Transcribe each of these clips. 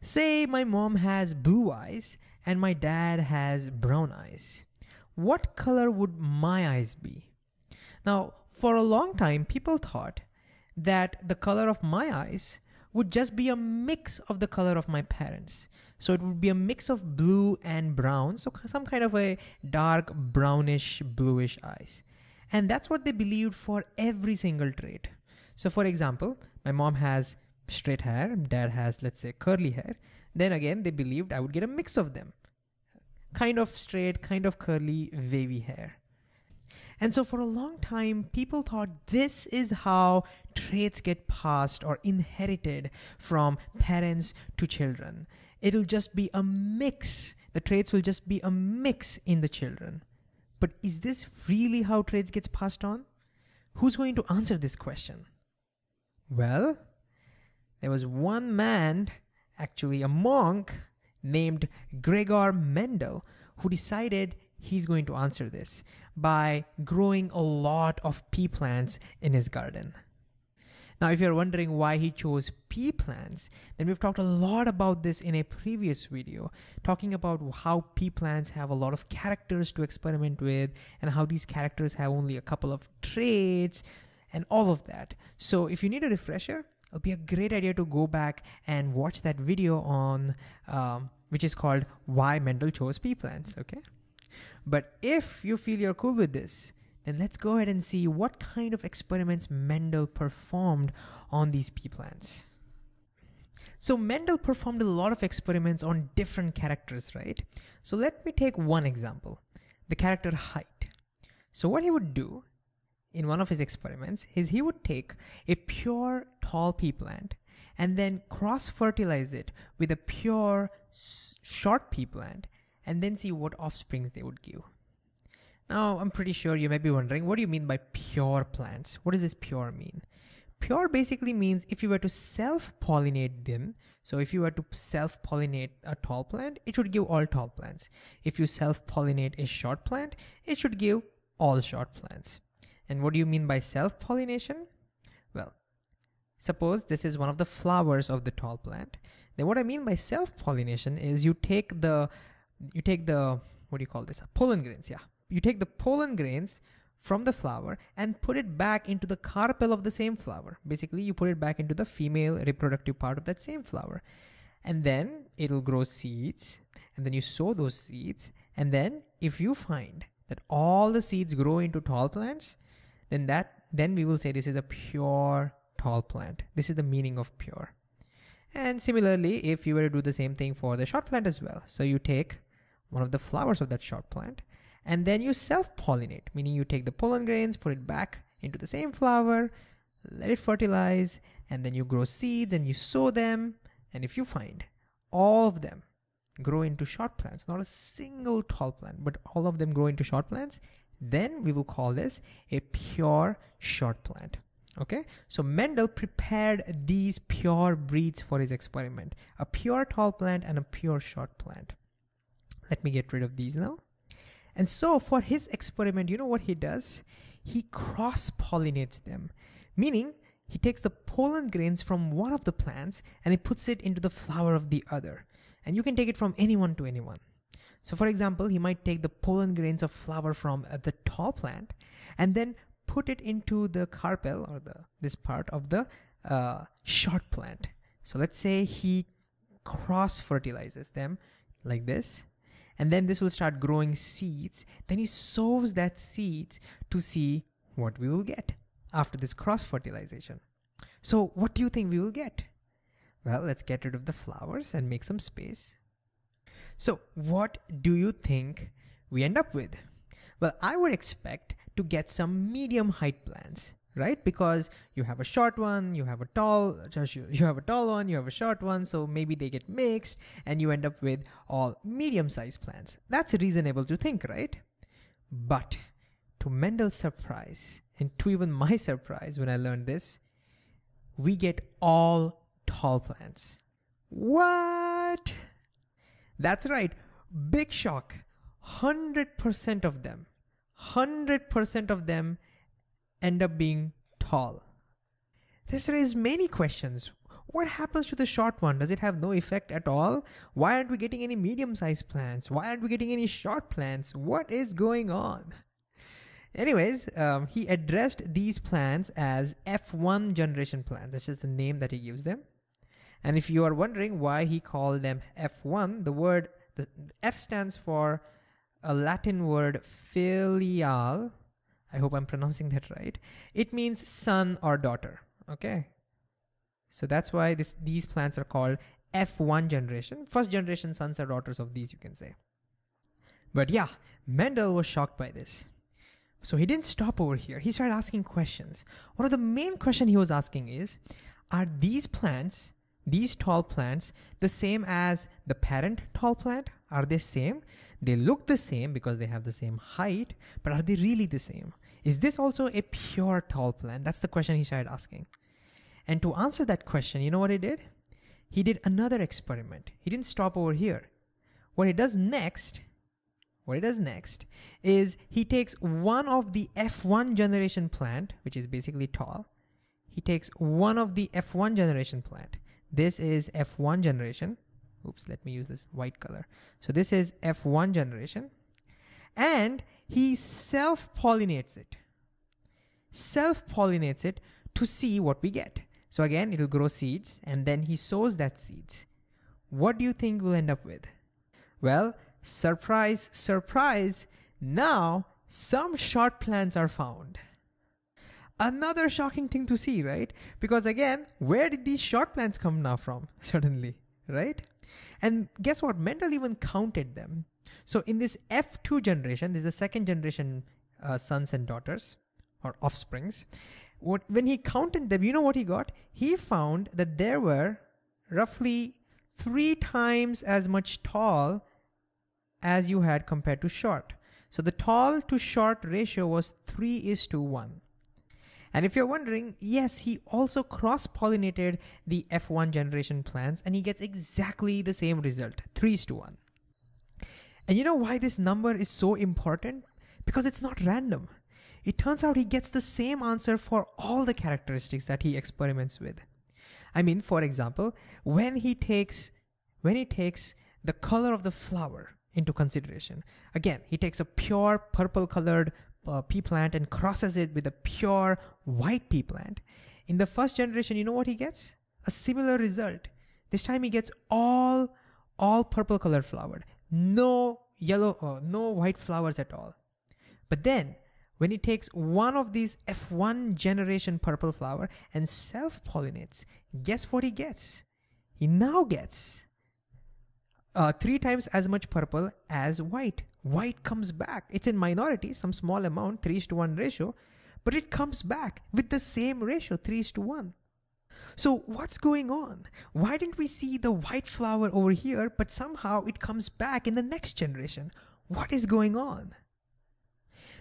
Say my mom has blue eyes and my dad has brown eyes. What color would my eyes be? Now, for a long time, people thought that the color of my eyes would just be a mix of the color of my parents. So it would be a mix of blue and brown, so some kind of a dark brownish, bluish eyes. And that's what they believed for every single trait. So for example, my mom has straight hair, dad has, let's say, curly hair. Then again, they believed I would get a mix of them. Kind of straight, kind of curly, wavy hair. And so for a long time, people thought this is how traits get passed or inherited from parents to children. It'll just be a mix. The traits will just be a mix in the children. But is this really how traits gets passed on? Who's going to answer this question? Well, there was one man, actually a monk, named Gregor Mendel, who decided he's going to answer this by growing a lot of pea plants in his garden. Now, if you're wondering why he chose pea plants, then we've talked a lot about this in a previous video, talking about how pea plants have a lot of characters to experiment with and how these characters have only a couple of traits and all of that. So if you need a refresher, it'll be a great idea to go back and watch that video on, which is called Why Mendel Chose Pea Plants, okay? But if you feel you're cool with this, then let's go ahead and see what kind of experiments Mendel performed on these pea plants. So Mendel performed a lot of experiments on different characters, right? So let me take one example, the character height. So what he would do in one of his experiments is he would take a pure tall pea plant and then cross-fertilize it with a pure short pea plant and then see what offsprings they would give. Now, I'm pretty sure you might be wondering, what do you mean by pure plants? What does this pure mean? Pure basically means if you were to self-pollinate them, so if you were to self-pollinate a tall plant, it should give all tall plants. If you self-pollinate a short plant, it should give all short plants. And what do you mean by self-pollination? Well, suppose this is one of the flowers of the tall plant. Then what I mean by self-pollination is you take the, what do you call this? Pollen grains, yeah. You take the pollen grains from the flower and put it back into the carpel of the same flower. Basically, you put it back into the female reproductive part of that same flower. And then it'll grow seeds, and then you sow those seeds. And then if you find that all the seeds grow into tall plants, then we will say this is a pure tall plant. This is the meaning of pure. And similarly, if you were to do the same thing for the short plant as well. So you take one of the flowers of that short plant, and then you self-pollinate, meaning you take the pollen grains, put it back into the same flower, let it fertilize, and then you grow seeds and you sow them. And if you find all of them grow into short plants, not a single tall plant, but all of them grow into short plants, then we will call this a pure short plant. Okay, so Mendel prepared these pure breeds for his experiment, a pure tall plant and a pure short plant. Let me get rid of these now. And so for his experiment, you know what he does? He cross-pollinates them, meaning he takes the pollen grains from one of the plants and he puts it into the flower of the other. And you can take it from anyone to anyone. So for example, he might take the pollen grains of flower from the tall plant and then put it into the carpel or this part of the short plant. So let's say he cross-fertilizes them like this. And then this will start growing seeds. Then he sows that seeds to see what we will get after this cross-fertilization. So what do you think we will get? Well, let's get rid of the flowers and make some space. So what do you think we end up with? Well, I would expect to get some medium height plants, right? Because you have a short one, you have a tall one, you have a short one, so maybe they get mixed and you end up with all medium-sized plants. That's reasonable to think, right? But to Mendel's surprise, and to even my surprise when I learned this, we get all tall plants. What? That's right, big shock. 100% of them end up being tall. This raised many questions. What happens to the short one? Does it have no effect at all? Why aren't we getting any medium-sized plants? Why aren't we getting any short plants? What is going on? Anyways, he addressed these plants as F1 generation plants. That's just the name that he gives them. And if you are wondering why he called them F1, the F stands for a Latin word filial. I hope I'm pronouncing that right. It means son or daughter, okay? So that's why these plants are called F1 generation. First generation sons or daughters of these, you can say. But yeah, Mendel was shocked by this. So he didn't stop over here. He started asking questions. One of the main questions he was asking is, are these plants, these tall plants, the same as the parent tall plant? Are they same? They look the same because they have the same height, but are they really the same? Is this also a pure tall plant? That's the question he started asking. And to answer that question, you know what he did? He did another experiment. He didn't stop over here. What he does next is he takes one of the F1 generation plant, which is basically tall. He takes one of the F1 generation plant. This is F1 generation. Oops, let me use this white color. So this is F1 generation. And he self-pollinates it. Self-pollinates it to see what we get. So again, it'll grow seeds and then he sows that seeds. What do you think we'll end up with? Well, surprise, surprise, now some short plants are found. Another shocking thing to see, right? Because again, where did these short plants come now from? Suddenly, right? And guess what? Mendel even counted them. So in this F2 generation, this is the second generation sons and daughters or offsprings. When he counted them, you know what he got? He found that there were roughly 3 times as much tall as you had compared to short. So the tall to short ratio was 3:1. And if you're wondering, yes, he also cross-pollinated the F1 generation plants and he gets exactly the same result, 3:1. And you know why this number is so important? Because it's not random. It turns out he gets the same answer for all the characteristics that he experiments with. I mean, for example, when he takes the color of the flower into consideration, again, he takes a pure purple colored pea plant and crosses it with a pure white pea plant. In the first generation, you know what he gets? A similar result. This time he gets all purple colored flower, no yellow, no white flowers at all. But then when he takes one of these F1 generation purple flower and self-pollinates, guess what he gets? He now gets 3 times as much purple as white. White comes back. It's in minority, some small amount, 3:1 ratio, but it comes back with the same ratio, 3:1. So what's going on? Why didn't we see the white flower over here, but somehow it comes back in the next generation? What is going on?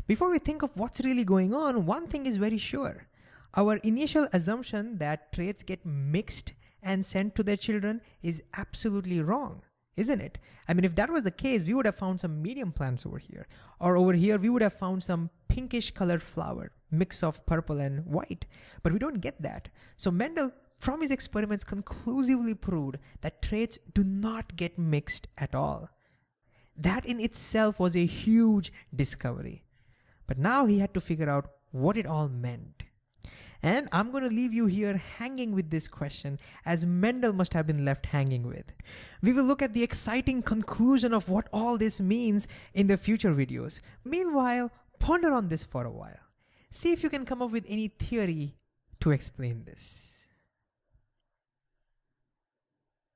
Before we think of what's really going on, one thing is very sure. Our initial assumption that traits get mixed and sent to their children is absolutely wrong, isn't it? I mean, if that was the case, we would have found some medium plants over here. Or over here, we would have found some pinkish colored flower, mix of purple and white. But we don't get that. So Mendel, from his experiments, conclusively proved that traits do not get mixed at all. That in itself was a huge discovery. But now he had to figure out what it all meant. And I'm going to leave you here hanging with this question, as Mendel must have been left hanging with. We will look at the exciting conclusion of what all this means in the future videos. Meanwhile, ponder on this for a while. See if you can come up with any theory to explain this.